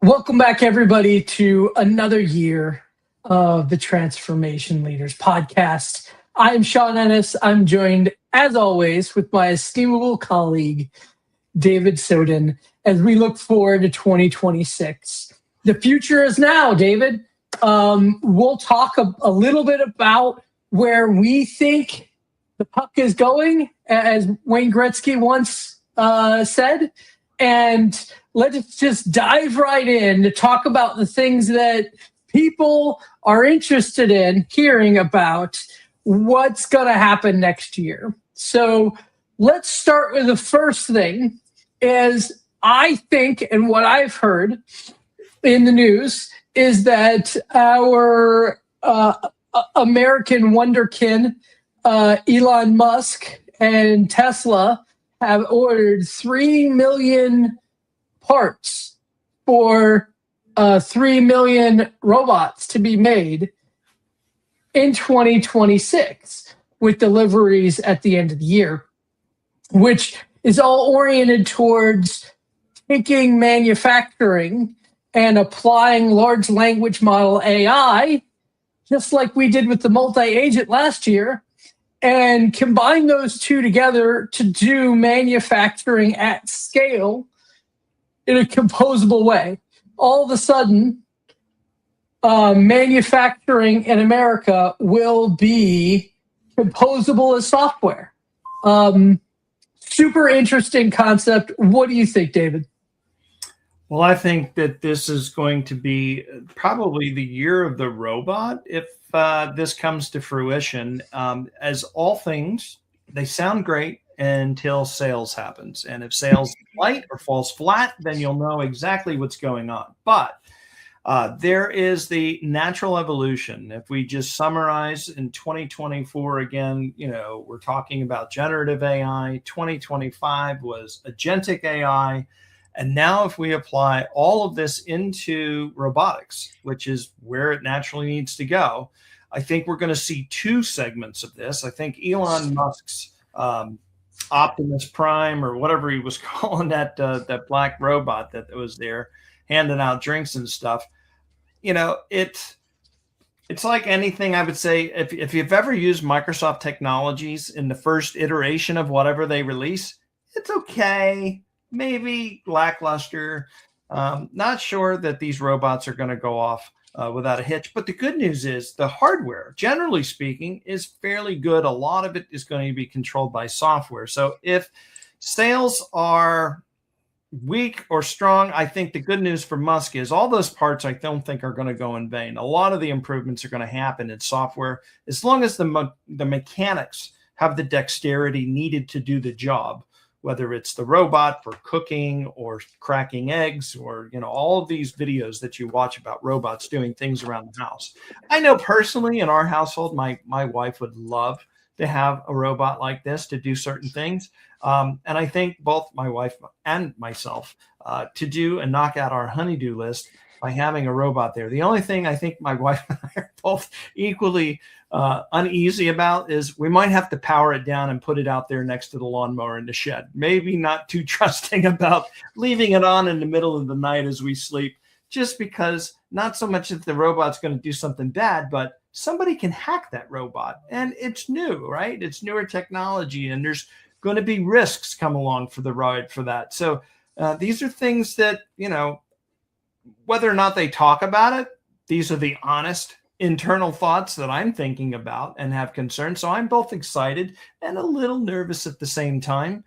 Welcome back, everybody, to another year of the Transformation Leaders podcast. I'm Sean Ennis. I'm joined, as always, with my estimable colleague, David Soden, as we look forward to 2026. The future is now, David. We'll talk a little bit about where we think the puck is going, as Wayne Gretzky once said. And let's just dive right in to talk about the things that people are interested in hearing about what's going to happen next year. So let's start with the first thing is I think, and what I've heard in the news is that our American wonderkin, Elon Musk and Tesla have ordered 3 million parts for 3 million robots to be made in 2026 with deliveries at the end of the year, which is all oriented towards taking manufacturing and applying large language model AI, just like we did with the multi-agent last year, and combine those two together to do manufacturing at scale in a composable way. All of a sudden, manufacturing in America will be composable as software. Super interesting concept. What do you think, David? Well, I think that this is going to be probably the year of the robot if this comes to fruition. As all things, they sound great until sales happens. And if sales light or falls flat, then you'll know exactly what's going on. But there is the natural evolution. If we just summarize in 2024, again, we're talking about generative AI. 2025 was agentic AI. And now if we apply all of this into robotics, which is where it naturally needs to go, I think we're going to see two segments of this. I think Elon Musk's Optimus Prime, or whatever he was calling that black robot that was there handing out drinks and stuff, it's like anything. I would say if you've ever used Microsoft technologies in the first iteration of whatever they release, it's okay. Maybe lackluster. Not sure that these robots are going to go off without a hitch. But the good news is the hardware, generally speaking, is fairly good. A lot of it is going to be controlled by software. So if sales are weak or strong, I think the good news for Musk is all those parts I don't think are going to go in vain. A lot of the improvements are going to happen in software as long as the mechanics have the dexterity needed to do the job. Whether it's the robot for cooking or cracking eggs or, all of these videos that you watch about robots doing things around the house. I know personally in our household, my wife would love to have a robot like this to do certain things. And I think both my wife and myself to do and knock out our honey-do list by having a robot there. The only thing I think my wife and I are both equally uneasy about is we might have to power it down and put it out there next to the lawnmower in the shed. Maybe not too trusting about leaving it on in the middle of the night as we sleep, just because not so much that the robot's going to do something bad, but somebody can hack that robot. And it's new, right? It's newer technology, and there's going to be risks come along for the ride for that. So these are things that, whether or not they talk about it, these are the honest internal thoughts that I'm thinking about and have concerns. So I'm both excited and a little nervous at the same time.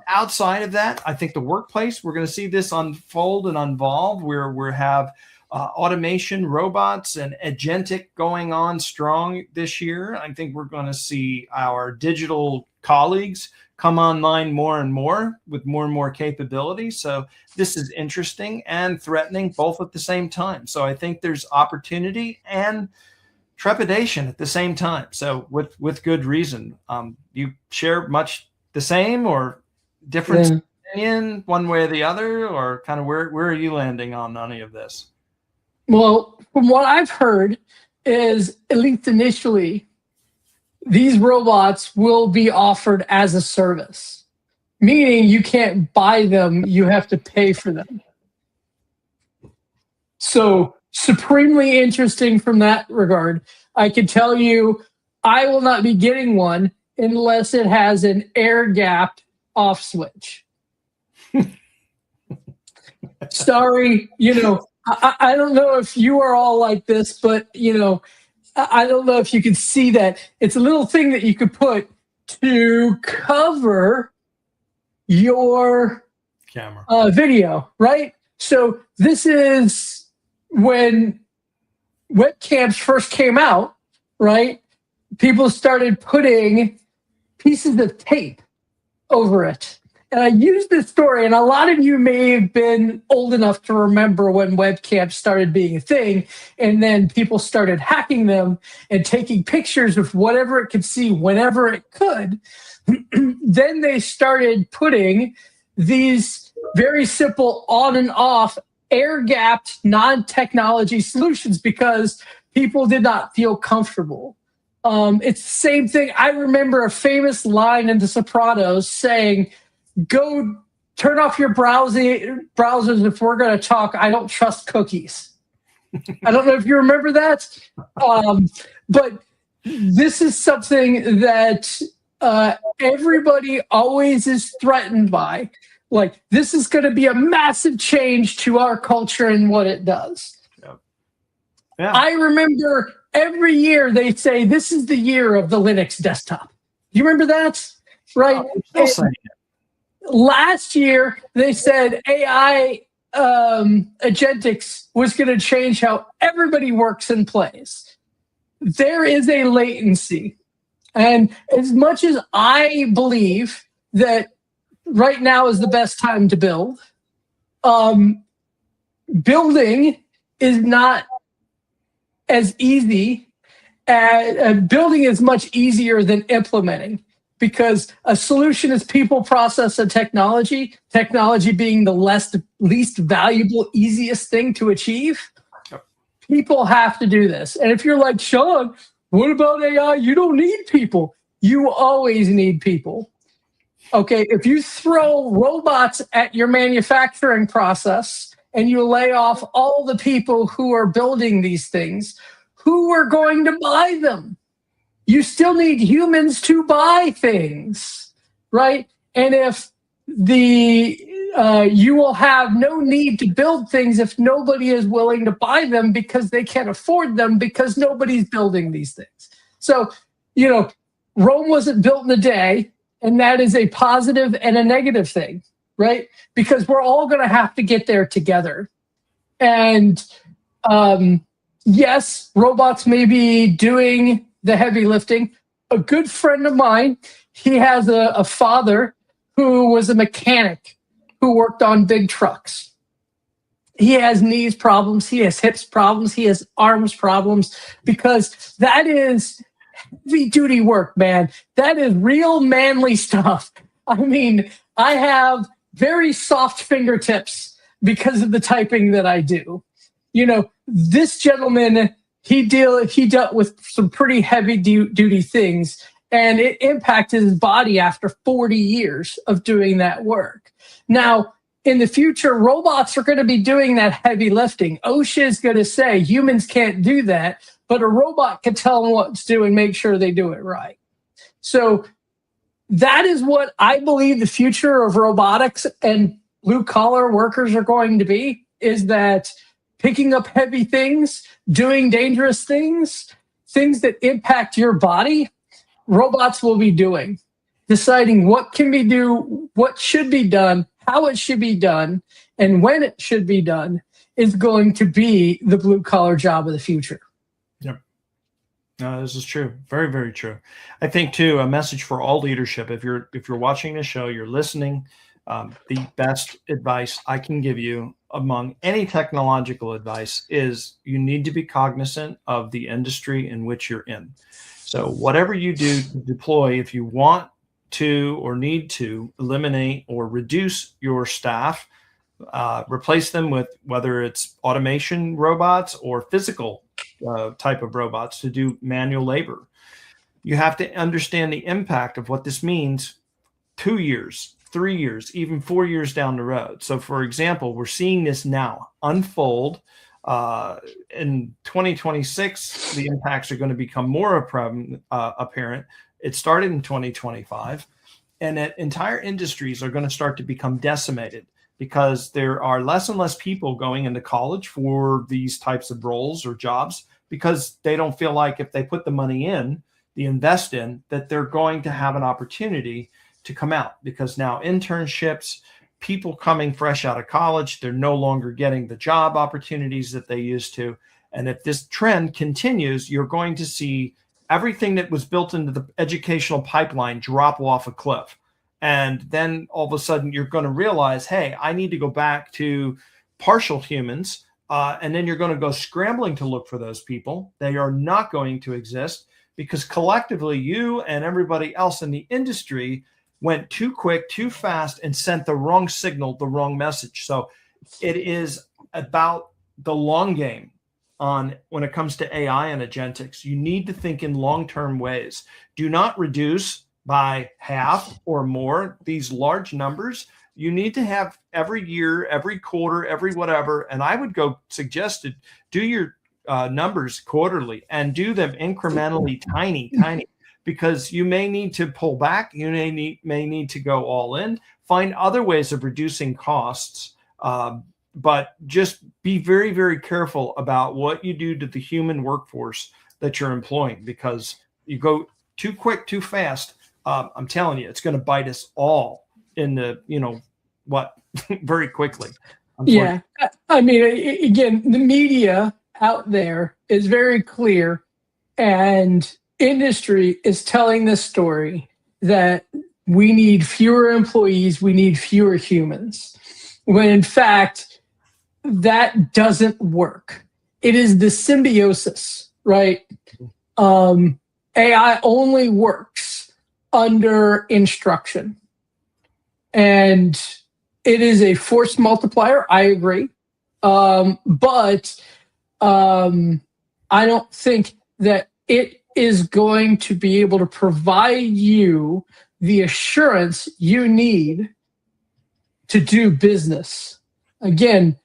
Outside of that, I think the workplace, we're going to see this unfold and evolve where we have automation, robots, and agentic going on strong this year. I think we're going to see our digital colleagues come online more and more with more and more capabilities. So this is interesting and threatening both at the same time. So I think there's opportunity and trepidation at the same time. So with good reason. You share much the same or different opinion one way or the other, or kind of where are you landing on any of this? Well, from what I've heard is, at least initially, these robots will be offered as a service, meaning you can't buy them, you have to pay for them. So supremely interesting from that regard. I can tell you I will not be getting one unless it has an air gap off switch. Sorry, I don't know if you are all like this, but I don't know if you can see that. It's a little thing that you could put to cover your camera video, right? So this is when webcams first came out, right? People started putting pieces of tape over it. And I used this story, and a lot of you may have been old enough to remember when webcams started being a thing, and then people started hacking them and taking pictures of whatever it could see whenever it could. Then they started putting these very simple on and off air-gapped non-technology solutions because people did not feel comfortable. It's the same thing. I remember a famous line in The Sopranos saying, "Go turn off your browsers if we're going to talk. I don't trust cookies." I don't know if you remember that. But this is something that everybody always is threatened by. Like, this is going to be a massive change to our culture and what it does. Yep. Yeah. I remember every year they say this is the year of the Linux desktop. You remember that? Right? Last year, they said AI agentics was going to change how everybody works and plays. There is a latency. And as much as I believe that right now is the best time to build, building is not as easy. Building is much easier than implementing. Because a solution is people, process, and technology. Technology being the least valuable, easiest thing to achieve. Yep. People have to do this. And if you're like, "Sean, what about AI? You don't need people." You always need people. Okay, if you throw robots at your manufacturing process and you lay off all the people who are building these things, who are going to buy them? You still need humans to buy things, right? And if you will have no need to build things if nobody is willing to buy them because they can't afford them because nobody's building these things. So, Rome wasn't built in a day, and that is a positive and a negative thing, right? Because we're all going to have to get there together. And yes, robots may be doing the heavy lifting. A good friend of mine, he has a father who was a mechanic who worked on big trucks. He has knees problems, he has hips problems, he has arms problems, because that is heavy duty work, man. That is real manly stuff. I mean, I have very soft fingertips because of the typing that I do. This gentleman, he dealt with some pretty heavy duty things, and it impacted his body after 40 years of doing that work. Now, in the future, robots are going to be doing that heavy lifting. OSHA is going to say humans can't do that, but a robot can tell them what to do and make sure they do it right. So that is what I believe the future of robotics and blue-collar workers are going to be, is that picking up heavy things, doing dangerous things that impact your body, robots will be doing. Deciding what can be do, what should be done, how it should be done, and when it should be done is going to be the blue-collar job of the future. Yep. No, this is true. Very, very true. I think, too, a message for all leadership. If you're watching the show, you're listening, the best advice I can give you among any technological advice is you need to be cognizant of the industry in which you're in. So whatever you do to deploy, if you want to or need to eliminate or reduce your staff, replace them with whether it's automation robots or physical type of robots to do manual labor. You have to understand the impact of what this means 2 years, 3 years, even 4 years down the road. So, for example, we're seeing this now unfold In 2026, the impacts are going to become more apparent. It started in 2025, and that entire industries are going to start to become decimated because there are less and less people going into college for these types of roles or jobs because they don't feel like if they put the money in, the invest in, that they're going to have an opportunity to come out, because now internships, people coming fresh out of college, they're no longer getting the job opportunities that they used to. And if this trend continues, you're going to see everything that was built into the educational pipeline drop off a cliff. And then all of a sudden you're going to realize, hey, I need to go back to partial humans. And then you're going to go scrambling to look for those people. They are not going to exist because collectively you and everybody else in the industry went too quick, too fast, and sent the wrong signal, the wrong message. So it is about the long game on when it comes to AI and agentics. You need to think in long-term ways. Do not reduce by half or more these large numbers. You need to have every year, every quarter, every whatever. And I would go suggest it, do your numbers quarterly and do them incrementally tiny, because you may need to pull back. You may need to go all in, find other ways of reducing costs. But just be very, very careful about what you do to the human workforce that you're employing, because you go too quick, too fast. I'm telling you, it's going to bite us all in the, very quickly. Yeah. I mean, again, the media out there is very clear, and industry is telling this story that we need fewer employees, we need fewer humans, when in fact, that doesn't work. It is the symbiosis, right? AI only works under instruction. And it is a force multiplier, I agree. But I don't think that it is going to be able to provide you the assurance you need to do business. Again,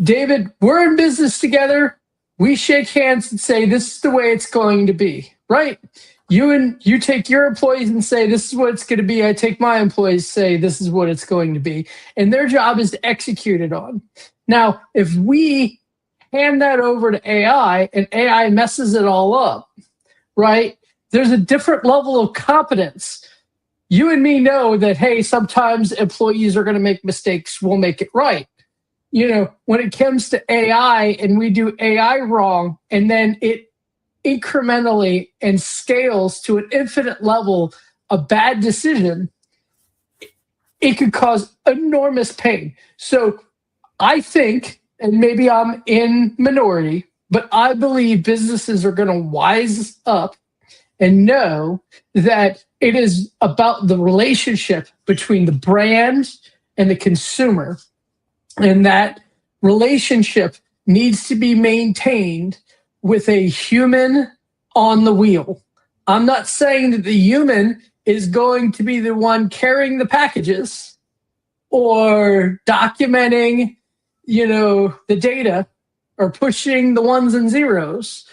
David, we're in business together. We shake hands and say, this is the way it's going to be, right? You take your employees and say, this is what it's going to be. I take my employees, say, this is what it's going to be. And their job is to execute it on. Now, if we hand that over to AI and AI messes it all up, right? There's a different level of competence. You and me know that, hey, sometimes employees are going to make mistakes. We'll make it right. When it comes to AI and we do AI wrong, and then it incrementally and scales to an infinite level a bad decision, it could cause enormous pain. So I think, and maybe I'm in minority, but I believe businesses are going to wise up and know that it is about the relationship between the brand and the consumer. And that relationship needs to be maintained with a human on the wheel. I'm not saying that the human is going to be the one carrying the packages or documenting, the data or pushing the ones and zeros,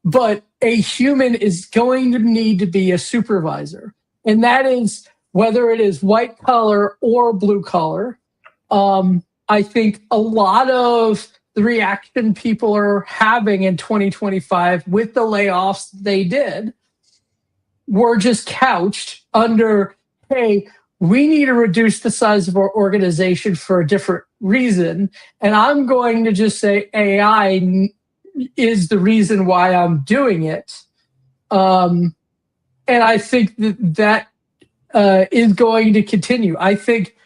but a human is going to need to be a supervisor. And that is whether it is white collar or blue collar. I think a lot of the reaction people are having in 2025 with the layoffs they did were just couched under, hey, we need to reduce the size of our organization for a different reason. And I'm going to just say AI is the reason why I'm doing it. And I think that is going to continue. I think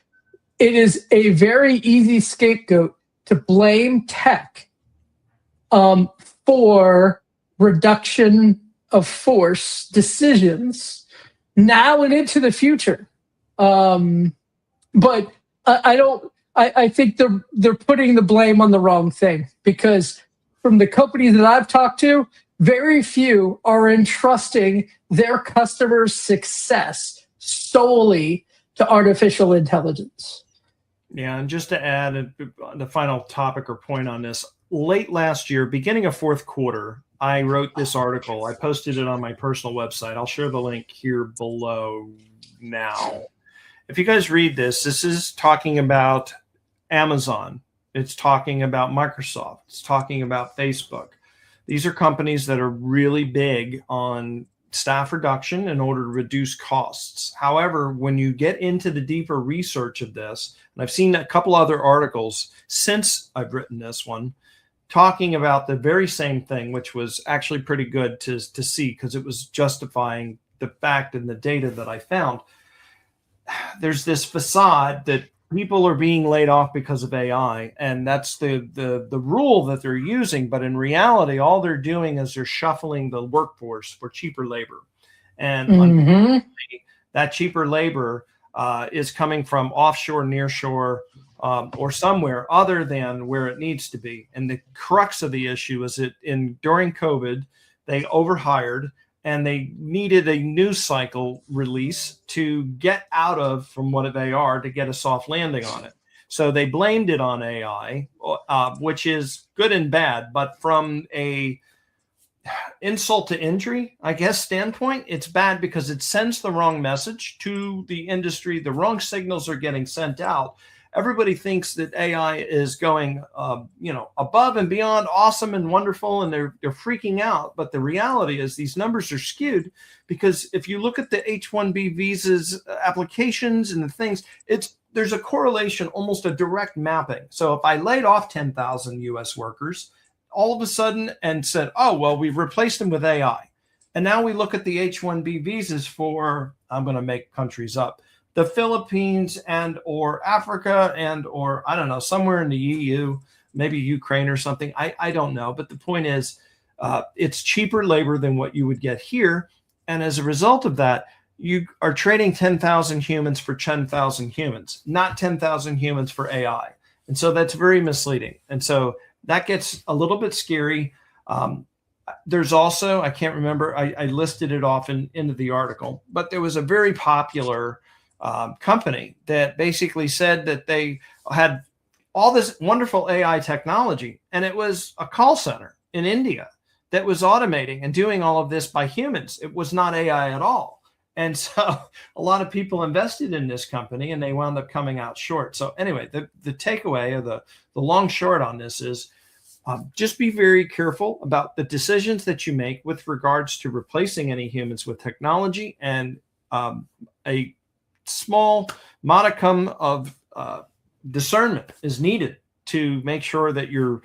it is a very easy scapegoat to blame tech for reduction of force decisions now and into the future. But I think they're putting the blame on the wrong thing, because from the companies that I've talked to, very few are entrusting their customers' success solely to artificial intelligence. Yeah, and just to add the final topic or point on this, late last year, beginning of fourth quarter, I wrote this article. I posted it on my personal website. I'll share the link here below now. If you guys read this, this is talking about Amazon. It's talking about Microsoft. It's talking about Facebook. These are companies that are really big on staff reduction in order to reduce costs. However, when you get into the deeper research of this, and I've seen a couple other articles since I've written this one, talking about the very same thing, which was actually pretty good to see because it was justifying the fact and the data that I found. There's this facade that people are being laid off because of AI, and that's the rule that they're using. But in reality, all they're doing is they're shuffling the workforce for cheaper labor. And unfortunately, that cheaper labor is coming from offshore, nearshore, or somewhere other than where it needs to be. And the crux of the issue is that during COVID, they overhired and they needed a news cycle release to get out of from what they are to get a soft landing on it. So they blamed it on AI, which is good and bad. But from a insult to injury, I guess, standpoint, it's bad because it sends the wrong message to the industry. The wrong signals are getting sent out. Everybody thinks that AI is going, above and beyond awesome and wonderful, and they're freaking out. But the reality is these numbers are skewed because if you look at the H-1B visas applications and the things, there's a correlation, almost a direct mapping. So if I laid off 10,000 U.S. workers all of a sudden and said, oh, well, we've replaced them with AI. And now we look at the H-1B visas for, I'm going to make countries up, the Philippines and or Africa and or, I don't know, somewhere in the EU, maybe Ukraine or something. I don't know. But the point is, it's cheaper labor than what you would get here. And as a result of that, you are trading 10,000 humans for 10,000 humans, not 10,000 humans for AI. And so that's very misleading. And so that gets a little bit scary. There's also, I can't remember, I listed it off into the article, but there was a very popular company that basically said that they had all this wonderful AI technology, and it was a call center in India that was automating and doing all of this by humans. It was not AI at all. And so a lot of people invested in this company and they wound up coming out short. So anyway, the takeaway or the long short on this is just be very careful about the decisions that you make with regards to replacing any humans with technology, and a small modicum of discernment is needed to make sure that you're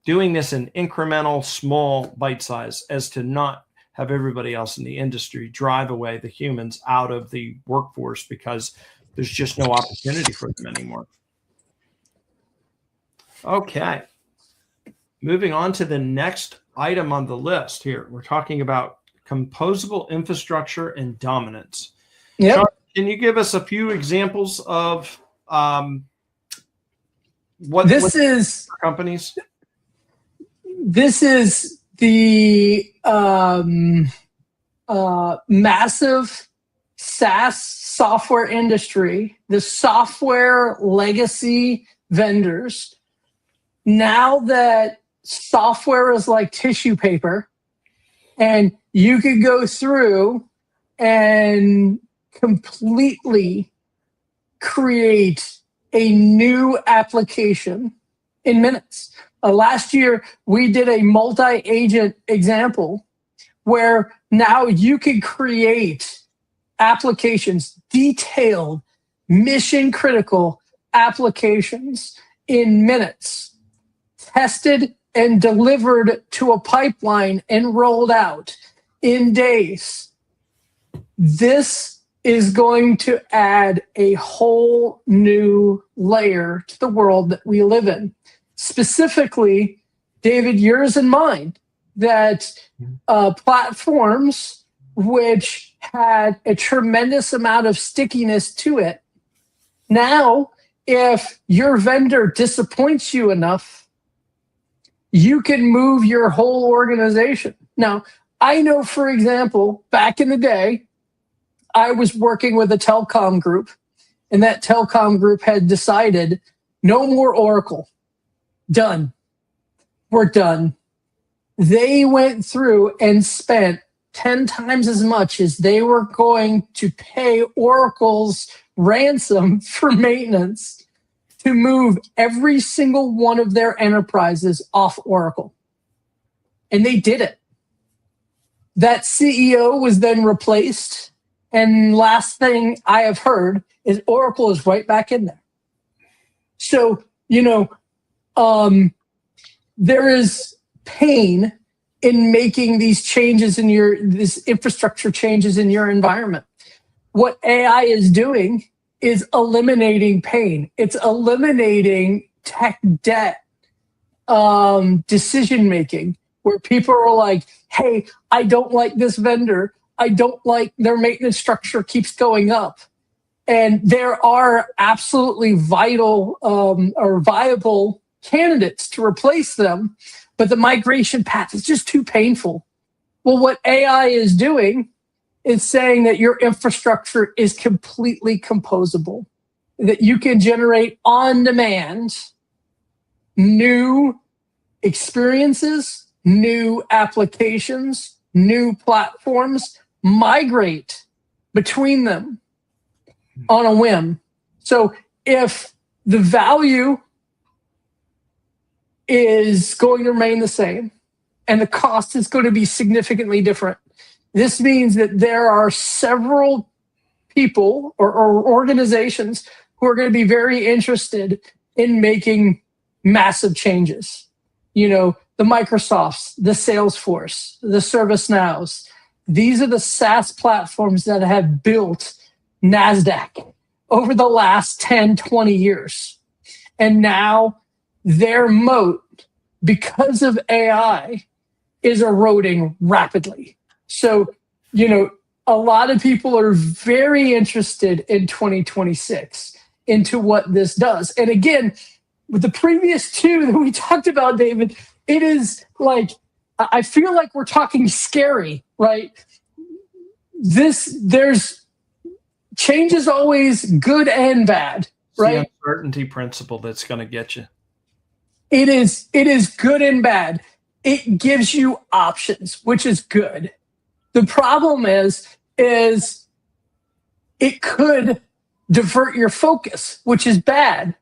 doing this in incremental, small bite size, as to not have everybody else in the industry drive away the humans out of the workforce because there's just no opportunity for them anymore. Okay. Moving on to the next item on the list here. We're talking about composable infrastructure and dominance. Yep. Sean, can you give us a few examples of what this is companies? This is the massive SaaS software industry, the software legacy vendors. Now that software is like tissue paper, and you could go through and completely create a new application in minutes. Last year, we did a multi-agent example where now you can create applications, detailed, mission-critical applications in minutes, tested and delivered to a pipeline and rolled out in days. This is going to add a whole new layer to the world that we live in. Specifically, David, yours and mine, that platforms which had a tremendous amount of stickiness to it. Now, if your vendor disappoints you enough, you can move your whole organization. Now, I know, for example, back in the day, I was working with a telecom group, and that telecom group had decided no more Oracle. Done. were done, they went through and spent 10 times as much as they were going to pay Oracle's ransom for maintenance to move every single one of their enterprises off Oracle. And they did it. That CEO was then replaced. And last thing I have heard is Oracle is right back in there. So, there is pain in making these changes in this infrastructure changes in your environment. What AI is doing is eliminating pain. It's eliminating tech debt, decision making, where people are like, hey, I don't like this vendor. I don't like their maintenance structure keeps going up. And there are absolutely vital or viable candidates to replace them, but the migration path is just too painful. Well, what AI is doing is saying that your infrastructure is completely composable, that you can generate on demand new experiences, new applications, new platforms, migrate between them on a whim. So if the value is going to remain the same and the cost is going to be significantly different, this means that there are several people or organizations who are going to be very interested in making massive changes. The Microsofts, the Salesforce, the ServiceNows. These are the SaaS platforms that have built NASDAQ over the last 10, 20 years. And now their moat, because of AI, is eroding rapidly. So, a lot of people are very interested in 2026 into what this does. And again, with the previous two that we talked about, David, it is like, I feel like we're talking scary, right? There's change is always good and bad, right? It's the uncertainty principle that's going to get you. It is good and bad. It gives you options, which is good. The problem is it could divert your focus, which is bad,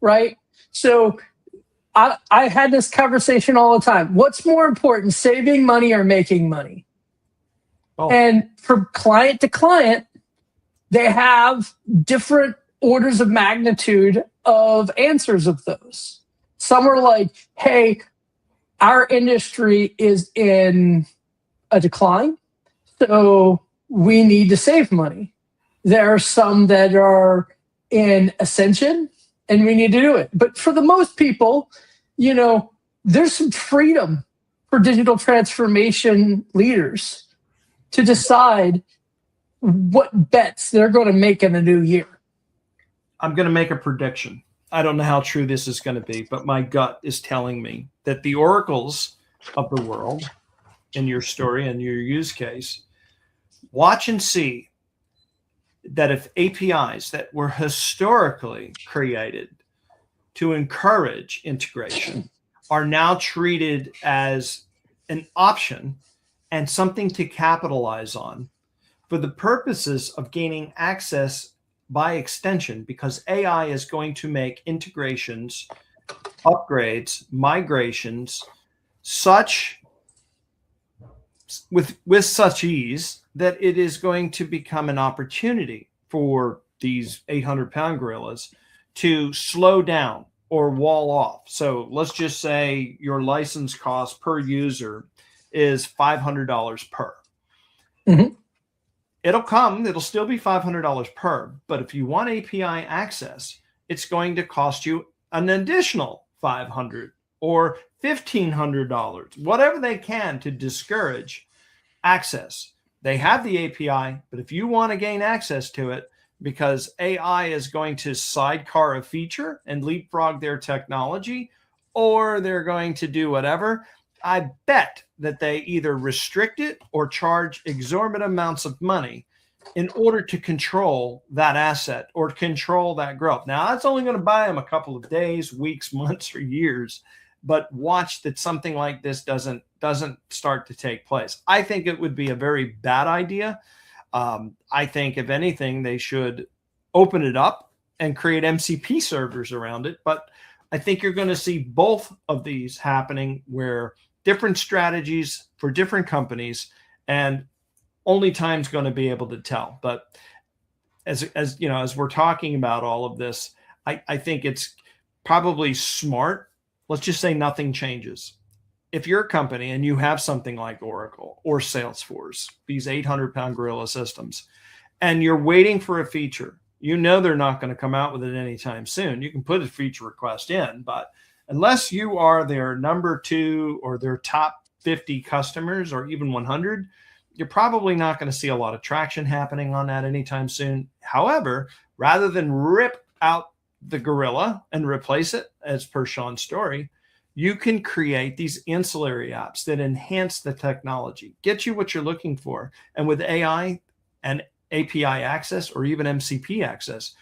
right? So I had this conversation all the time. What's more important, saving money or making money? Oh. And from client to client, they have different orders of magnitude of answers of those. Some are like, hey, our industry is in a decline, so we need to save money. There are some that are in ascension, and we need to do it. But for the most people, there's some freedom for digital transformation leaders to decide what bets they're going to make in the new year. I'm going to make a prediction. I don't know how true this is going to be, but my gut is telling me that the oracles of the world, in your story and your use case, watch and see that if APIs that were historically created to encourage integration are now treated as an option and something to capitalize on for the purposes of gaining access by extension, because AI is going to make integrations, upgrades, migrations with such ease that it is going to become an opportunity for these 800-pound gorillas to slow down or wall off. So let's just say your license cost per user is $500 per. Mm-hmm. It'll still be $500 per, but if you want API access, it's going to cost you an additional $500 or $1,500, whatever they can to discourage access. They have the API, but if you want to gain access to it, because AI is going to sidecar a feature and leapfrog their technology, or they're going to do whatever, I bet that they either restrict it or charge exorbitant amounts of money in order to control that asset or control that growth. Now, that's only going to buy them a couple of days, weeks, months, or years. but watch that something like this doesn't start to take place. I think it would be a very bad idea. I think if anything, they should open it up and create MCP servers around it. But I think you're going to see both of these happening, where different strategies for different companies, and only time's going to be able to tell. But as you know, as we're talking about all of this, I think it's probably smart. Let's just say nothing changes. If you're a company and you have something like Oracle or Salesforce, these 800-pound gorilla systems, and you're waiting for a feature, you know they're not going to come out with it anytime soon. You can put a feature request in, but unless you are their number 2 or their top 50 customers or even 100, you're probably not going to see a lot of traction happening on that anytime soon. However, rather than rip out the gorilla and replace it, as per Sean's story, you can create these ancillary apps that enhance the technology, get you what you're looking for. And with AI and API access or even MCP access,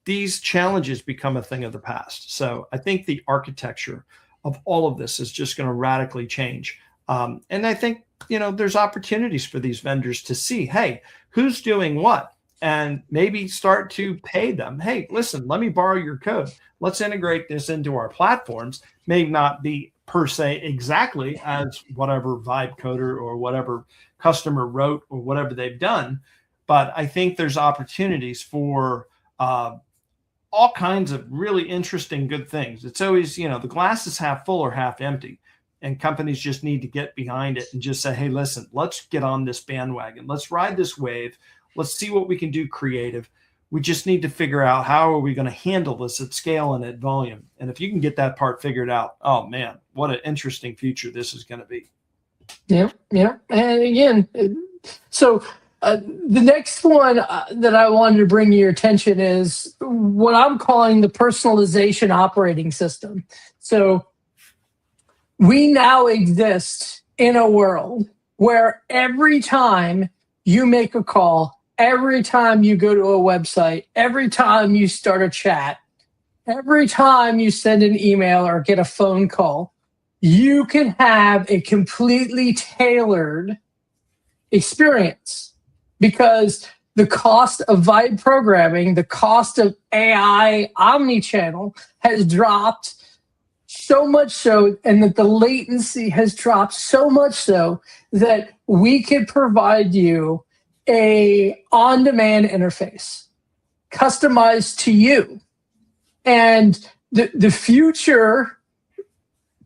these challenges become a thing of the past. So I think the architecture of all of this is just going to radically change. And I think, you know, there's opportunities for these vendors to see, hey, who's doing what? And maybe start to pay them. Hey, listen, let me borrow your code. Let's integrate this into our platforms. May not be per se exactly as whatever vibe coder or whatever customer wrote or whatever they've done. But I think there's opportunities for all kinds of really interesting, good things. It's always, you know, the glass is half full or half empty. And companies just need to get behind it and just say, hey, listen, let's get on this bandwagon. Let's ride this wave. Let's see what we can do creative. We just need to figure out how are we going to handle this at scale and at volume. And if you can get that part figured out, oh man, what an interesting future this is going to be. Yeah. And again, so the next one that I wanted to bring to your attention is what I'm calling the personalization operating system. So we now exist in a world where every time you make a call, every time you go to a website, every time you start a chat, every time you send an email or get a phone call, you can have a completely tailored experience, because the cost of vibe programming, the cost of AI omnichannel has dropped so much so, and that the latency has dropped so much so that we can provide you a on-demand interface customized to you. And the future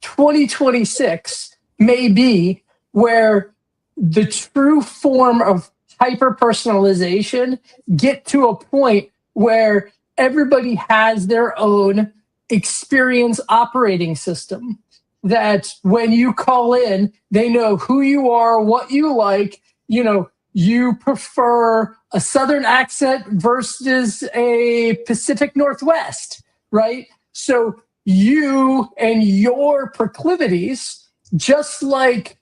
2026 may be where the true form of hyper-personalization get to a point where everybody has their own experience operating system, that when you call in, they know who you are, what you like. You know, you prefer a Southern accent versus a Pacific Northwest, right? So you and your proclivities, just like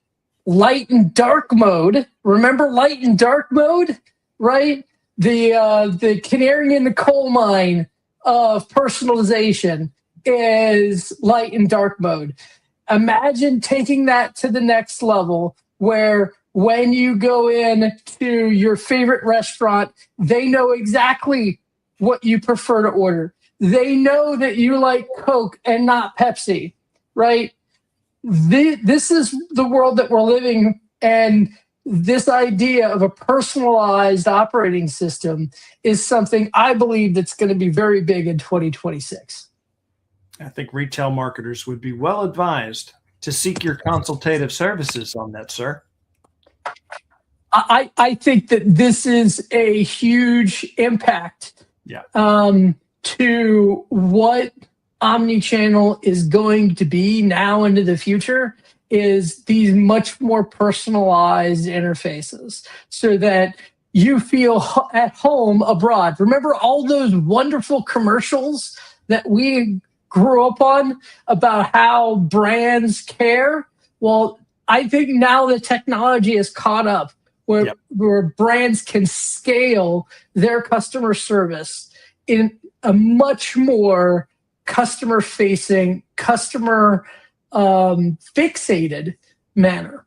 light and dark mode. Remember light and dark mode, right? The canary in the coal mine of personalization is light and dark mode. Imagine taking that to the next level, where when you go in to your favorite restaurant, they know exactly what you prefer to order. They know that you like Coke and not Pepsi, right? This is the world that we're living, and this idea of a personalized operating system is something I believe that's going to be very big in 2026. I think retail marketers would be well advised to seek your consultative services on that, sir. I think that this is a huge impact to what omnichannel is going to be now into the future, is these much more personalized interfaces, so that you feel at home abroad. Remember all those wonderful commercials that we grew up on about how brands care? Well, I think now the technology is caught up where brands can scale their customer service in a much more customer-facing, customer fixated manner.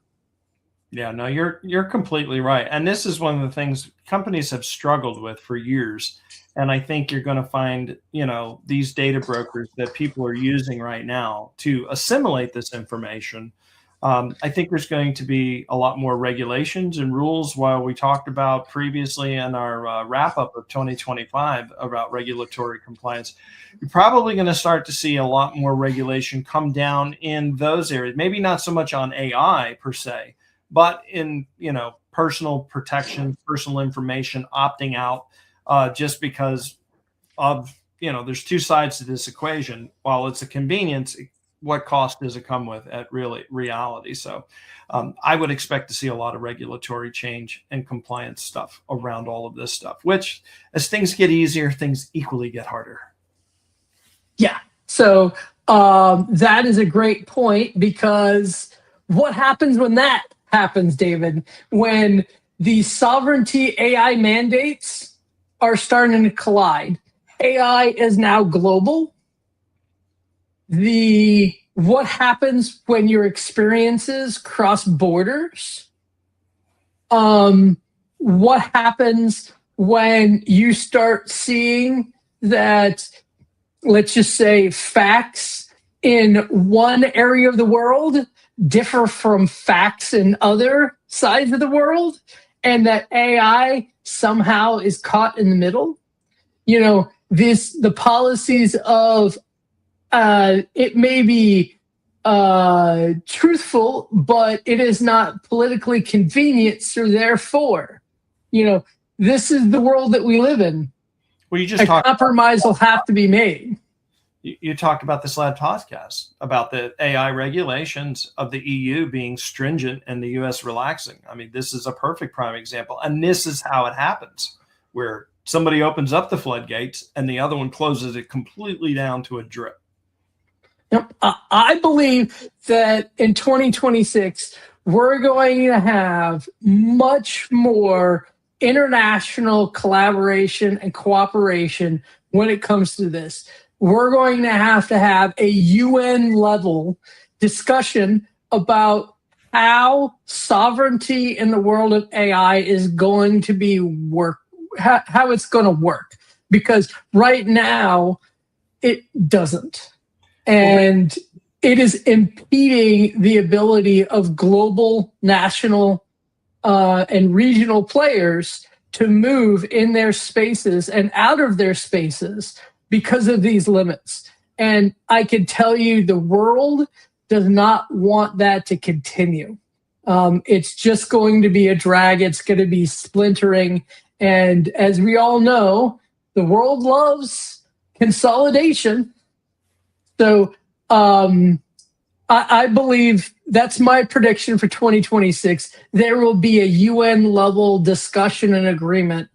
Yeah, no, you're completely right. And this is one of the things companies have struggled with for years. And I think you're going to find, these data brokers that people are using right now to assimilate this information. I think there's going to be a lot more regulations and rules, while we talked about previously in our wrap up of 2025 about regulatory compliance. You're probably going to start to see a lot more regulation come down in those areas. Maybe not so much on AI per se, but in, personal protection, personal information, opting out, just because of, there's two sides to this equation. While it's a convenience, what cost does it come with at reality? So I would expect to see a lot of regulatory change and compliance stuff around all of this stuff, which as things get easier, things equally get harder. Yeah. So that is a great point, because what happens when that happens, David? When the sovereignty AI mandates are starting to collide. AI is now global. What happens when your experiences cross borders? What happens when you start seeing that, let's just say, facts in one area of the world differ from facts in other sides of the world, and that AI somehow is caught in the middle? The policies of it may be truthful, but it is not politically convenient. So therefore, this is the world that we live in. Well, a compromise will have to be made. You talked about this last podcast about the AI regulations of the EU being stringent and the US relaxing. I mean, this is a perfect prime example. And this is how it happens, where somebody opens up the floodgates and the other one closes it completely down to a drip. Yep. I believe that in 2026, we're going to have much more international collaboration and cooperation when it comes to this. We're going to have a UN level discussion about how sovereignty in the world of AI is going to be how it's going to work, because right now it doesn't. And it is impeding the ability of global, national, and regional players to move in their spaces and out of their spaces because of these limits. And I can tell you, the world does not want that to continue. It's just going to be a drag. It's going to be splintering. And as we all know, the world loves consolidation. So I believe that's my prediction for 2026. There will be a UN level discussion and agreement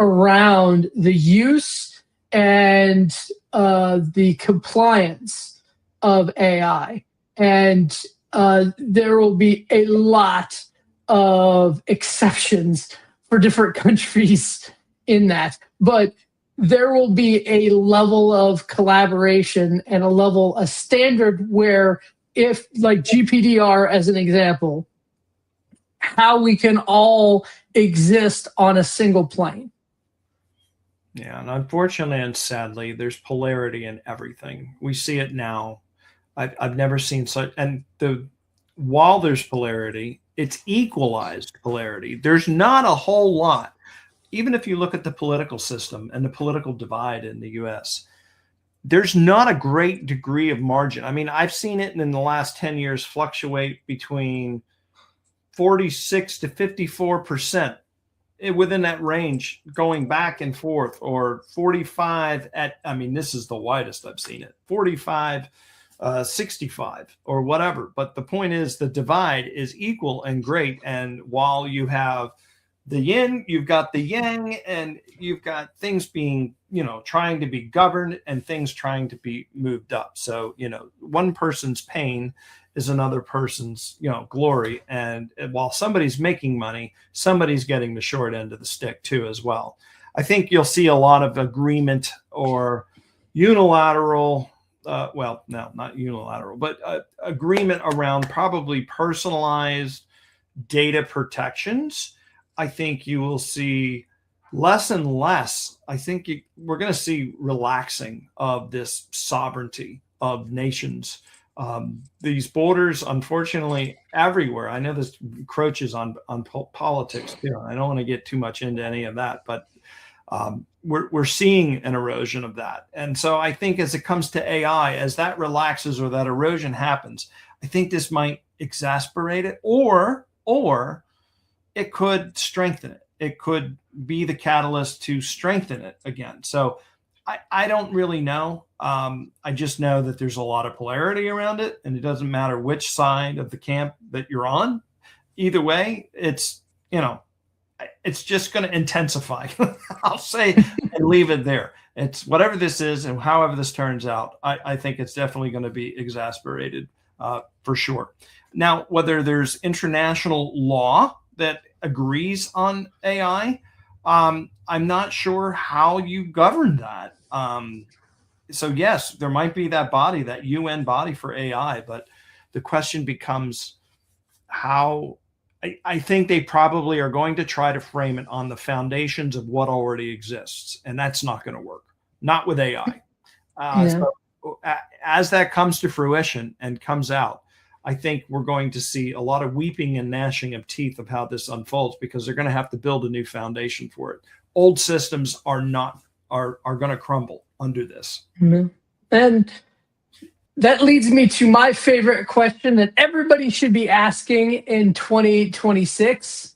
around the use and the compliance of AI. And there will be a lot of exceptions for different countries in that. But there will be a level of collaboration and a standard where, if, like GPDR as an example, how we can all exist on a single plane. Yeah, and unfortunately and sadly, there's polarity in everything. We see it now. I've never seen such, and while there's polarity, it's equalized polarity. There's not a whole lot. Even if you look at the political system and the political divide in the US, there's not a great degree of margin. I mean, I've seen it in the last 10 years fluctuate between 46 to 54%. Within that range, going back and forth, or 45 this is the widest I've seen it, 45, 65 or whatever. But the point is, the divide is equal and great. And while you have the yin, you've got the yang, and you've got things being, trying to be governed and things trying to be moved up. So, one person's pain is another person's, glory. And while somebody's making money, somebody's getting the short end of the stick too, as well. I think you'll see a lot of agreement or unilateral well, no, not unilateral, but agreement around probably personalized data protections, I think you will see less and less. I think we're going to see relaxing of this sovereignty of nations. These borders, unfortunately, everywhere. I know this encroaches on politics too. I don't want to get too much into any of that, but we're seeing an erosion of that. And so I think as it comes to AI, as that relaxes or that erosion happens, I think this might exasperate it, or it could strengthen it. It could be the catalyst to strengthen it again. So I don't really know. I just know that there's a lot of polarity around it, and it doesn't matter which side of the camp that you're on. Either way, it's just going to intensify. I'll say and leave it there. It's whatever this is and however this turns out, I think it's definitely going to be exasperated for sure. Now, whether there's international law that agrees on AI, I'm not sure how you govern that. So yes, there might be that body, that UN body for AI, but the question becomes how. I think they probably are going to try to frame it on the foundations of what already exists, and that's not going to work. Not with AI. So as that comes to fruition and comes out, I think we're going to see a lot of weeping and gnashing of teeth of how this unfolds, because they're going to have to build a new foundation for it. Old systems are going to crumble under this. Mm-hmm. And that leads me to my favorite question that everybody should be asking in 2026.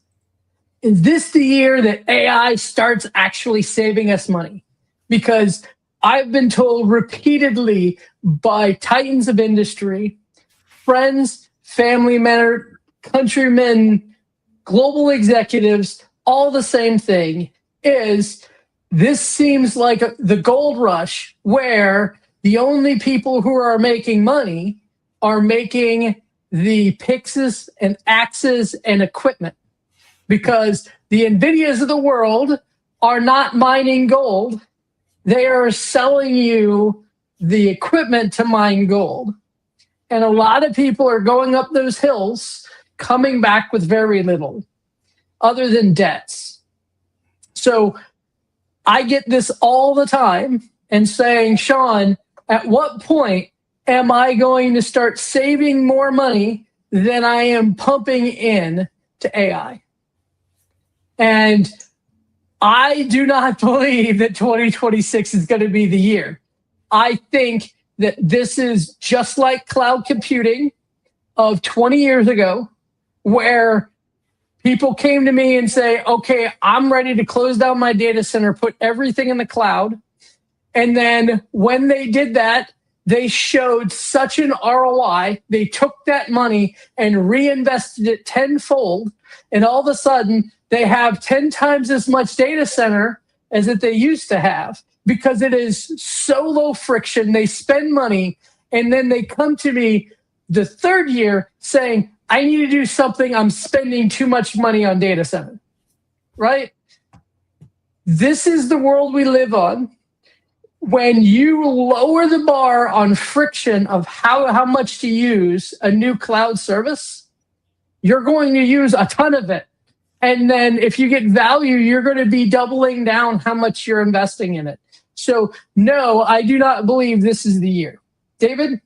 Is this the year that AI starts actually saving us money? Because I've been told repeatedly by titans of industry, friends, family men, countrymen, global executives, all the same thing is this seems like the gold rush where the only people who are making money are making the picks and axes and equipment, because the NVIDIAs of the world are not mining gold. They are selling you the equipment to mine gold. And a lot of people are going up those hills, coming back with very little other than debts. So I get this all the time and saying, Sean, at what point am I going to start saving more money than I am pumping in to AI? And I do not believe that 2026 is going to be the year. I think that this is just like cloud computing of 20 years ago, where people came to me and say, okay, I'm ready to close down my data center, put everything in the cloud. And then when they did that, they showed such an ROI. They took that money and reinvested it tenfold. And all of a sudden, they have 10 times as much data center as that they used to have, because it is so low friction. They spend money, and then they come to me the third year saying, I need to do something. I'm spending too much money on data center, right? This is the world we live on. When you lower the bar on friction of how much to use a new cloud service, you're going to use a ton of it. And then if you get value, you're going to be doubling down how much you're investing in it. So no, I do not believe this is the year. David?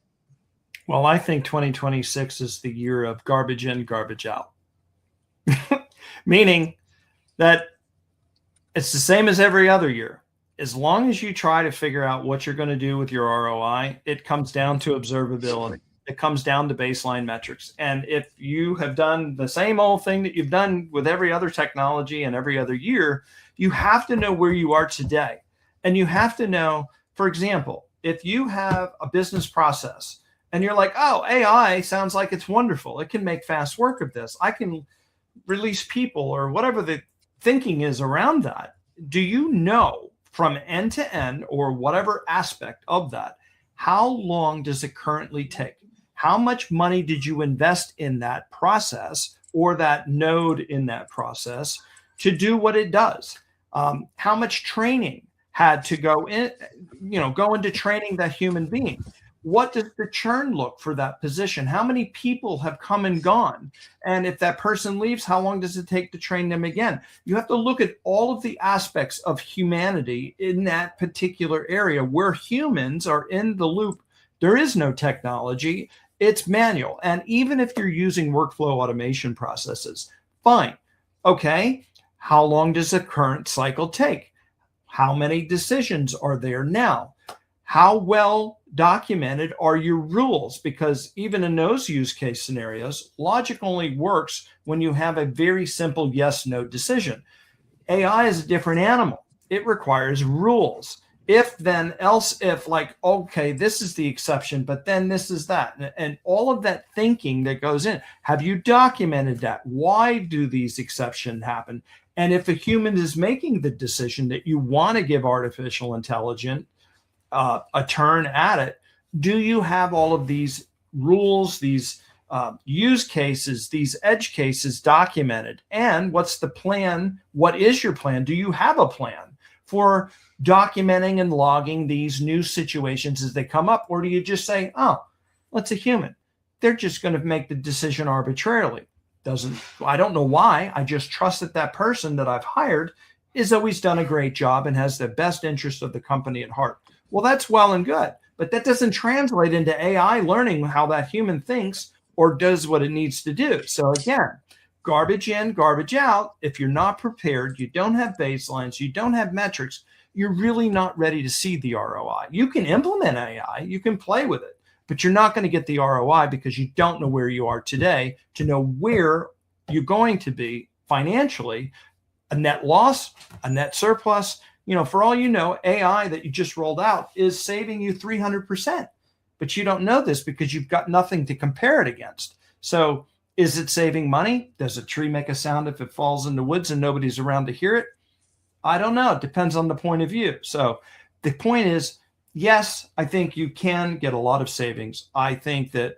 Well, I think 2026 is the year of garbage in, garbage out. Meaning that it's the same as every other year. As long as you try to figure out what you're going to do with your ROI, it comes down to observability. It comes down to baseline metrics. And if you have done the same old thing that you've done with every other technology and every other year, you have to know where you are today. And you have to know, for example, if you have a business process and you're like, oh, AI sounds like it's wonderful. It can make fast work of this. I can release people, or whatever the thinking is around that. Do you know from end to end, or whatever aspect of that, how long does it currently take? How much money did you invest in that process or that node in that process to do what it does? How much training had to go into training that human being? What does the churn look for that position? How many people have come and gone? And if that person leaves, how long does it take to train them again? You have to look at all of the aspects of humanity in that particular area where humans are in the loop. There is no technology. It's manual. And even if you're using workflow automation processes, fine. Okay. How long does a current cycle take? How many decisions are there now? How well documented are your rules? Because even in those use case scenarios, logic only works when you have a very simple yes, no decision. AI is a different animal. It requires rules. If, then, else, if, like, okay, this is the exception, but then this is that. And all of that thinking that goes in. Have you documented that? Why do these exceptions happen? And if a human is making the decision that you want to give artificial intelligence a turn at it, do you have all of these rules, these use cases, these edge cases documented? And what's the plan? What is your plan? Do you have a plan for documenting and logging these new situations as they come up? Or do you just say, oh, well, it's a human, they're just going to make the decision arbitrarily? I don't know why. I just trust that that person that I've hired is always done a great job and has the best interest of the company at heart. Well, that's well and good, but that doesn't translate into AI learning how that human thinks or does what it needs to do. So again, garbage in, garbage out. If you're not prepared, you don't have baselines, you don't have metrics, you're really not ready to see the ROI. You can implement AI, you can play with it, but you're not going to get the ROI because you don't know where you are today to know where you're going to be financially, a net loss, a net surplus. You know, for all you know, AI that you just rolled out is saving you 300%, but you don't know this because you've got nothing to compare it against. So is it saving money? Does a tree make a sound if it falls in the woods and nobody's around to hear it? I don't know. It depends on the point of view. So the point is, yes, I think you can get a lot of savings. I think that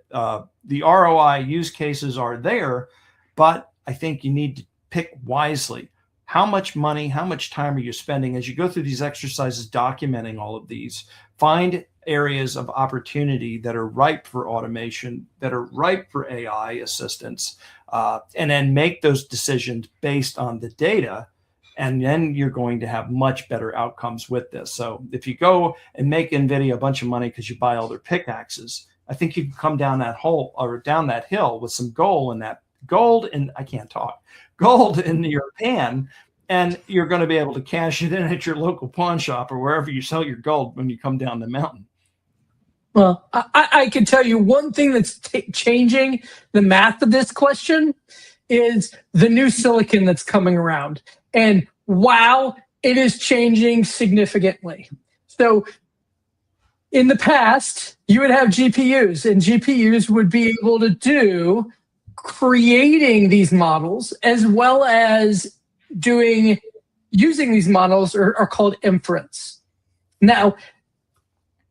the ROI use cases are there, but I think you need to pick wisely. How much money, how much time are you spending as you go through these exercises, documenting all of these? Find areas of opportunity that are ripe for automation, that are ripe for AI assistance, and then make those decisions based on the data. And then you're going to have much better outcomes with this. So if you go and make NVIDIA a bunch of money because you buy all their pickaxes, I think you can come down that hole or down that hill with some gold in your pan, and you're going to be able to cash it in at your local pawn shop or wherever you sell your gold when you come down the mountain. Well, I can tell you one thing that's changing the math of this question is the new silicon that's coming around. And wow, it is changing significantly. So in the past, you would have GPUs, and GPUs would be able to do creating these models as well as using these models are called inference. Now,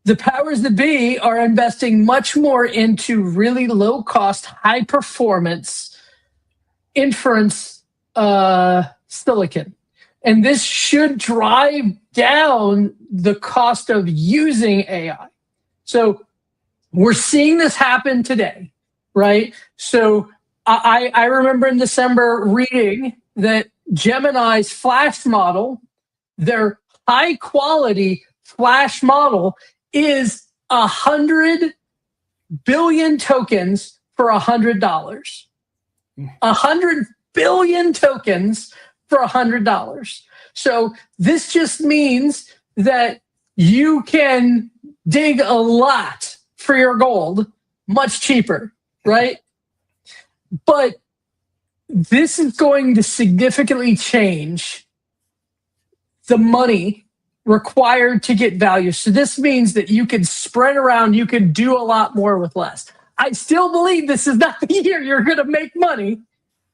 the powers that be are investing much more into really low cost, high performance inference silicon. And this should drive down the cost of using AI. So we're seeing this happen today, right? So I remember in December reading that Gemini's Flash model, their high quality Flash model, is 100 billion tokens for $100. 100 billion tokens for $100. So this just means that you can dig a lot for your gold much cheaper, right? But this is going to significantly change the money required to get value. So this means that you can spread around, you can do a lot more with less. I still believe this is not the year you're going to make money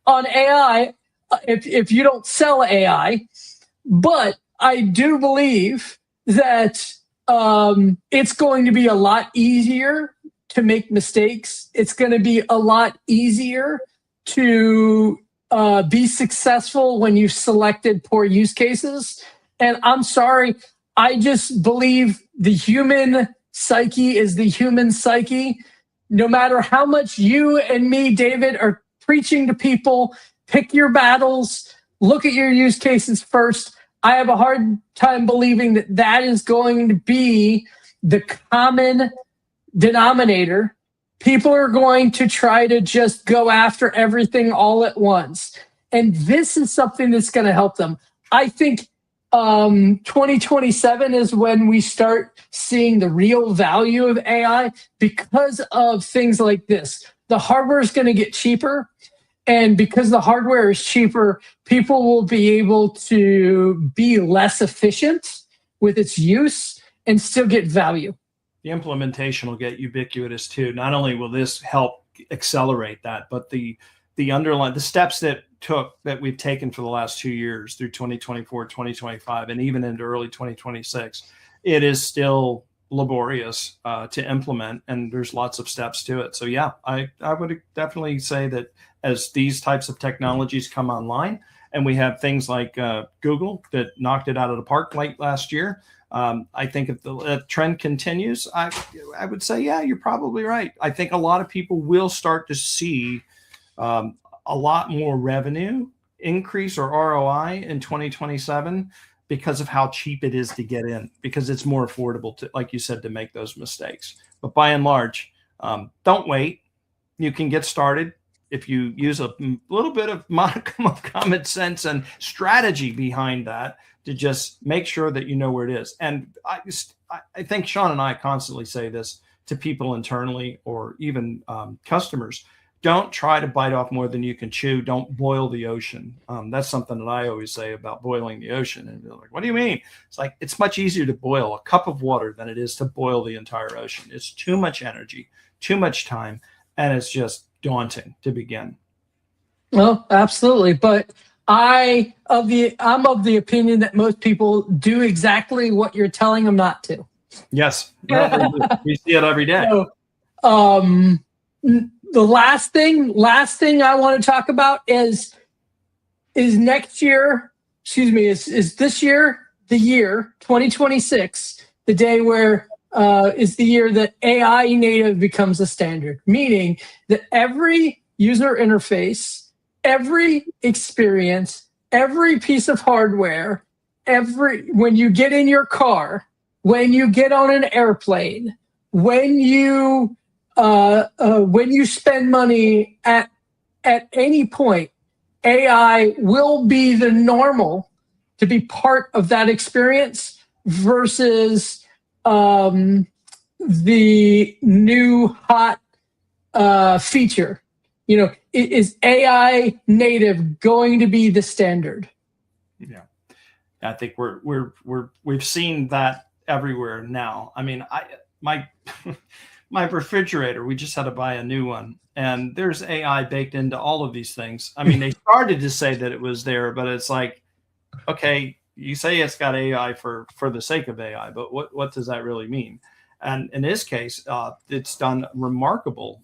on AI if you don't sell AI. But I do believe that it's going to be a lot easier to make mistakes. It's going to be a lot easier to be successful when you've selected poor use cases. And I'm sorry, I just believe the human psyche is the human psyche. No matter how much you and me, David, are preaching to people, pick your battles, look at your use cases first. I have a hard time believing that that is going to be the common denominator. People are going to try to just go after everything all at once. And this is something that's going to help them. I think 2027 is when we start seeing the real value of AI because of things like this. The hardware is going to get cheaper. And because the hardware is cheaper, people will be able to be less efficient with its use and still get value. The implementation will get ubiquitous too. Not only will this help accelerate that, but the steps that we've taken for the last 2 years through 2024, 2025, and even into early 2026, it is still laborious to implement, and there's lots of steps to it. So yeah, I would definitely say that as these types of technologies come online, and we have things like Google that knocked it out of the park late last year, I think if the trend continues, I would say, yeah, you're probably right. I think a lot of people will start to see a lot more revenue increase or ROI in 2027 because of how cheap it is to get in, because it's more affordable to, like you said, to make those mistakes. But by and large, don't wait. You can get started if you use a little bit of modicum of common sense and strategy behind that to just make sure that you know where it is. And I think Sean and I constantly say this to people internally or even customers. Don't try to bite off more than you can chew. Don't boil the ocean. That's something that I always say about boiling the ocean. And they're like, what do you mean? It's like, it's much easier to boil a cup of water than it is to boil the entire ocean. It's too much energy, too much time, and it's just daunting to begin. Well, absolutely. But I'm of the opinion that most people do exactly what you're telling them not to. Yes. We see it every day. So, the last thing I want to talk about is next year, is this year, the year 2026, the day where is the year that AI native becomes a standard, meaning that every user interface, every experience, every piece of hardware, when you get in your car, when you get on an airplane, when you spend money at any point, AI will be the normal to be part of that experience versus the new hot feature. Is AI native going to be the standard? Yeah, I think we've seen that everywhere now. I mean, my refrigerator, we just had to buy a new one, and there's AI baked into all of these things. I mean, they started to say that it was there, but it's like, okay, you say it's got AI for the sake of AI, but what does that really mean? And in this case, it's done remarkable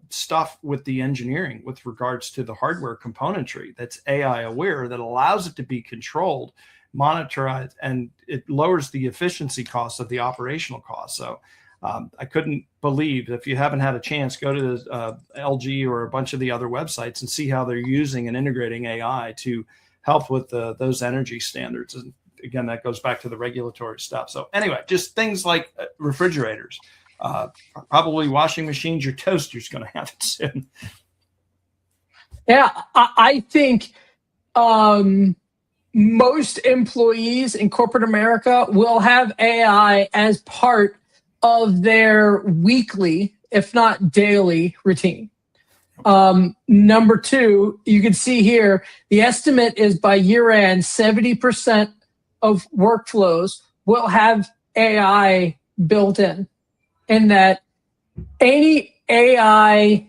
stuff with the engineering with regards to the hardware componentry that's AI aware, that allows it to be controlled, monitored, and it lowers the efficiency costs of the operational costs. So I couldn't believe, if you haven't had a chance, go to the LG or a bunch of the other websites and see how they're using and integrating AI to help with those energy standards. And again, that goes back to the regulatory stuff. So anyway, just things like refrigerators, probably washing machines, your toaster's going to have it soon. Yeah, I think most employees in corporate America will have AI as part of their weekly, if not daily, routine. Number two, you can see here, the estimate is by year end, 70% of workflows will have AI built in, and that any AI,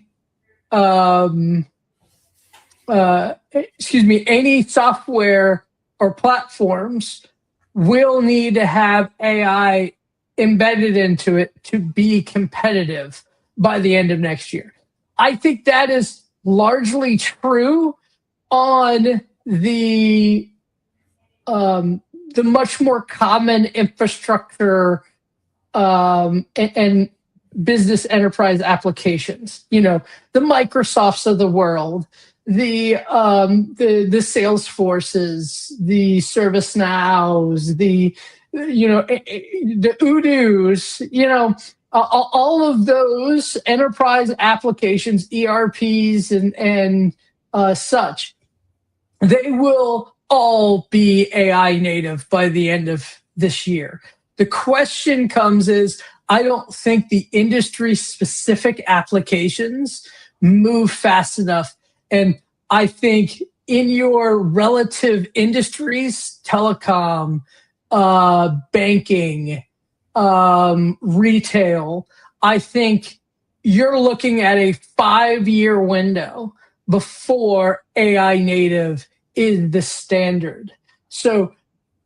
any software or platforms will need to have AI embedded into it to be competitive by the end of next year. I think that is largely true on the much more common infrastructure and business enterprise applications. The Microsofts of the world, the Salesforces, the ServiceNows, the Udoos, all of those enterprise applications, ERPs and such, they will all be AI native by the end of this year. The question comes is, I don't think the industry specific applications move fast enough. And I think in your relative industries, telecom, banking, retail, I think you're looking at a 5-year window before AI native is the standard. So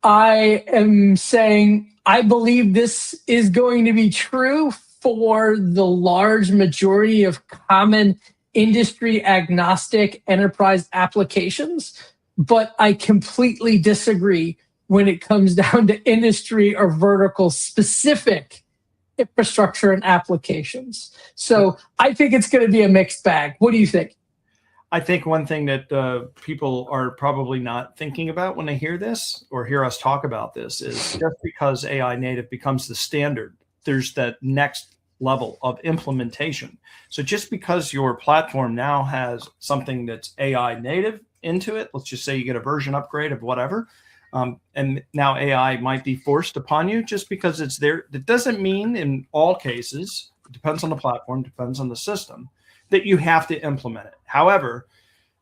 I am saying I believe this is going to be true for the large majority of common industry agnostic enterprise applications, but I completely disagree when it comes down to industry or vertical specific infrastructure and applications. So I think it's going to be a mixed bag. What do you think? I think one thing that people are probably not thinking about when they hear this or hear us talk about this is just because AI native becomes the standard, there's that next level of implementation. So just because your platform now has something that's AI native into it, let's just say you get a version upgrade of whatever, and now AI might be forced upon you just because it's there. That doesn't mean in all cases, it depends on the platform, depends on the system, that you have to implement it. However,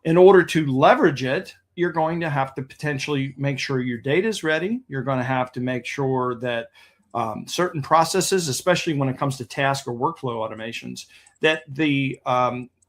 in order to leverage it, you're going to have to potentially make sure your data is ready. You're going to have to make sure that certain processes, especially when it comes to task or workflow automations, that the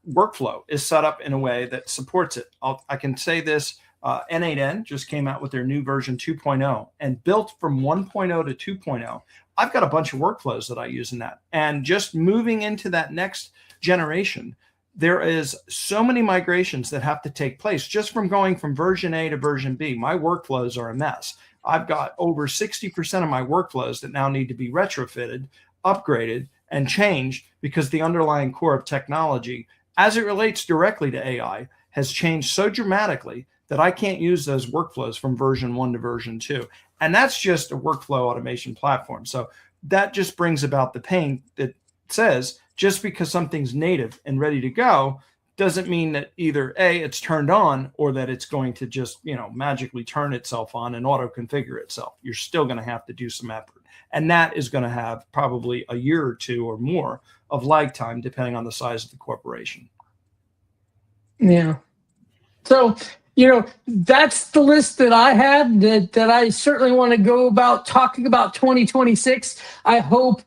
workflow is set up in a way that supports it. I can say this, N8N just came out with their new version 2.0 and built from 1.0 to 2.0. I've got a bunch of workflows that I use in that. And just moving into that next generation, there is so many migrations that have to take place just from going from version A to version B. My workflows are a mess. I've got over 60% of my workflows that now need to be retrofitted, upgraded, and changed because the underlying core of technology, as it relates directly to AI, has changed so dramatically that I can't use those workflows from version 1 to version 2. And that's just a workflow automation platform. So that just brings about the pain that says just because something's native and ready to go doesn't mean that either A, it's turned on, or that it's going to just, magically turn itself on and auto configure itself. You're still going to have to do some effort. And that is going to have probably a year or two or more of lag time, depending on the size of the corporation. Yeah. So, that's the list that I had that I certainly want to go about talking about 2026. I hope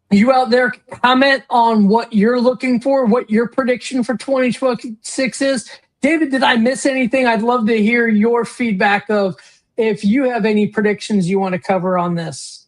you out there comment on what you're looking for, what your prediction for 2026 is. David, did I miss anything? I'd love to hear your feedback of if you have any predictions you want to cover on this.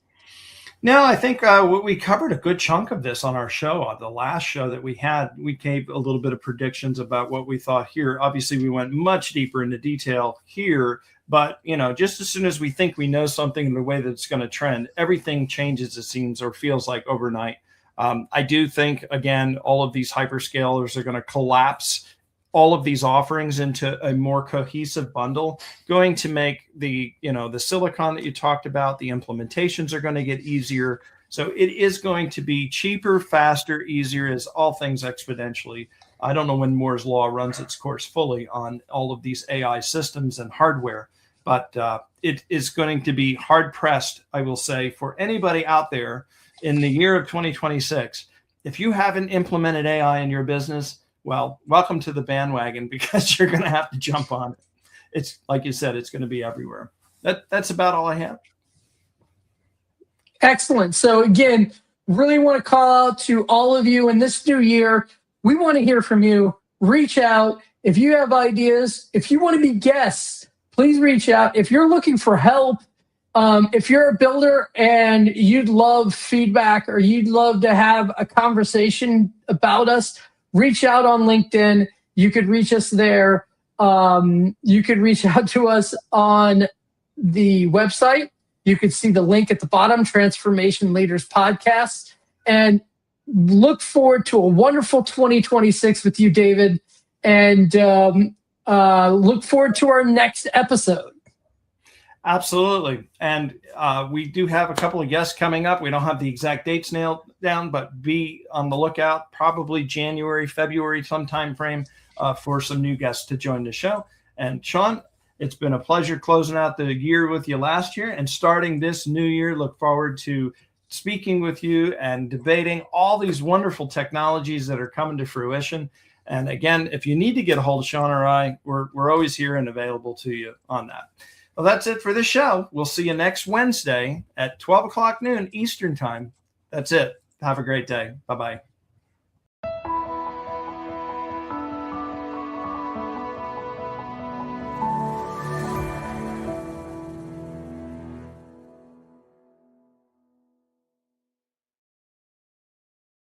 No, I think we covered a good chunk of this on our show. On the last show that we had, we gave a little bit of predictions about what we thought here. Obviously, we went much deeper into detail here. But, just as soon as we think we know something in the way that it's going to trend, everything changes, it seems, or feels like overnight. I do think, again, all of these hyperscalers are going to collapse all of these offerings into a more cohesive bundle, going to make the silicon that you talked about, the implementations are going to get easier. So it is going to be cheaper, faster, easier, as all things exponentially. I don't know when Moore's law runs its course fully on all of these AI systems and hardware, but it is going to be hard pressed, I will say, for anybody out there in the year of 2026. If you haven't implemented AI in your business, well, welcome to the bandwagon, because you're going to have to jump on it. It's like you said, it's going to be everywhere. That's about all I have. Excellent. So again, really want to call out to all of you in this new year. We want to hear from you. Reach out. If you have ideas, if you want to be guests, please reach out. If you're looking for help, if you're a builder and you'd love feedback or you'd love to have a conversation about us, reach out on LinkedIn. You could reach us there. You could reach out to us on the website, You can see the link at the bottom, Transformation Leaders Podcast. And look forward to a wonderful 2026 with you, David. And look forward to our next episode. Absolutely. And we do have a couple of guests coming up. We don't have the exact dates nailed down, but be on the lookout, probably January, February, some time frame for some new guests to join the show. And Sean, it's been a pleasure closing out the year with you last year and starting this new year. Look forward to speaking with you and debating all these wonderful technologies that are coming to fruition. And again, if you need to get a hold of Sean or I, we're always here and available to you on that. Well, that's it for this show. We'll see you next Wednesday at 12 o'clock noon Eastern time. That's it. Have a great day. Bye-bye.